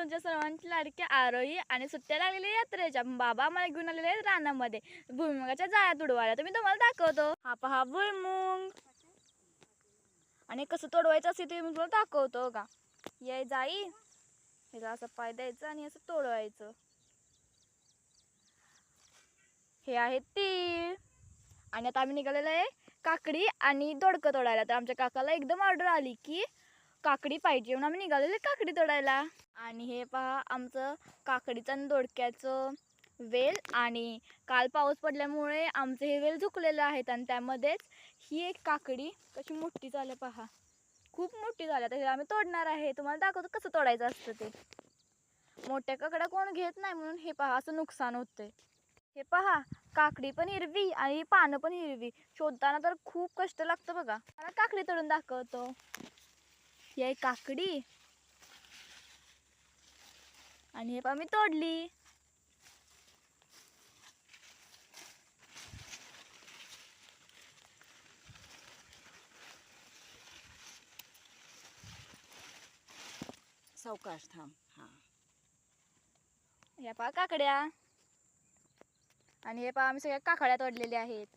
तुमच्या सर्वांची लाडकी आरोही आणि सुट्ट्या लागलेल्या यात्रेच्या बाबा आम्हाला घेऊन आलेले आहेत रानामध्ये भुईमुगाच्या जाळ्या तुडवायला. तर मी तुम्हाला दाखवतो. हा पहा भुईमुग आणि कसं तोडवायचं असेल ते मी तुम्हाला दाखवतो का. ये जाई ह्याला असं पाय द्यायचं आणि असं तोडवायचं. हे आहे तीळ आणि आता आम्ही निघालेलो आहे काकडी आणि दोडकं तोडायला. तर आमच्या काकाला एकदम ऑर्डर आली की काकडी पाहिजे म्हणून आम्ही निघालेले काकडी तोडायला. आणि हे पहा आमचं काकडीचं आणि दोडक्याचं वेल आणि काल पाऊस पडल्यामुळे आमचं हे वेल झुकलेलं आहेत आणि त्यामध्येच ही एक काकडी कशी मोठी झाली पहा, खूप मोठी झाली. तर हे आम्ही तोडणार आहे. तुम्हाला दाखवतो कसं तोडायचं असतं ते. मोठ्या काकड्या कोण घेत नाही म्हणून हे पहा असं नुकसान होतंय. हे पहा काकडी पण हिरवी आणि पानं पण हिरवी, शोधताना तर खूप कष्ट लागतं बघा. मला काकडी तोडून दाखवतो. ही आहे काकडी आणि हे पहा मी तोडली. सावकाश थांब. हा या पहा काकड्या आणि हे पहा आम्ही सगळ्या काकड्या तोडलेल्या आहेत.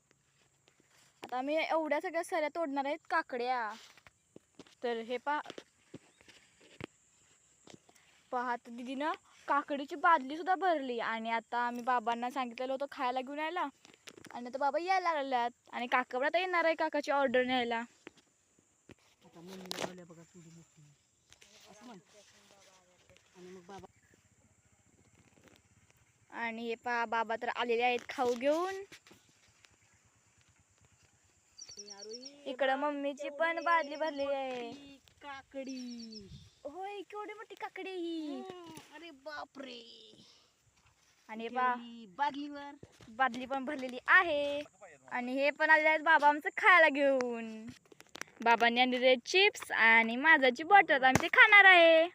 आता आम्ही एवढ्या सगळ्या सऱ्या तोडणार आहेत काकड्या. तर हे पहा तर दीदीनं काकडीची बादली सुद्धा भरली आणि आता आम्ही बाबांना सांगितलेलं होतं खायला घेऊन यायला आणि आता बाबा यायला लागल्यात आणि काका पण आता येणार आहे काकाची ऑर्डर न्यायला. आता मम्मीला बोलल्या बघा तुझी मोठी असं म्हण आणि मग बाबा. आणि हे पहा बाबा तर आलेले आहेत खाऊ घेऊन. इकडं मम्मीची पण बादली भरलेली आहे. काकडी होय केवढी मोठी काकडी ही. अरे बापरे. आणि हे पहा बादलीवर बादली पण भरलेली आहे. आणि हे पण आलेले आहेत बाबा आमचं खायला घेऊन. बाबांनी आणलेले चिप्स आणि माझाची बॉटल आम्ही ते खाणार आहे.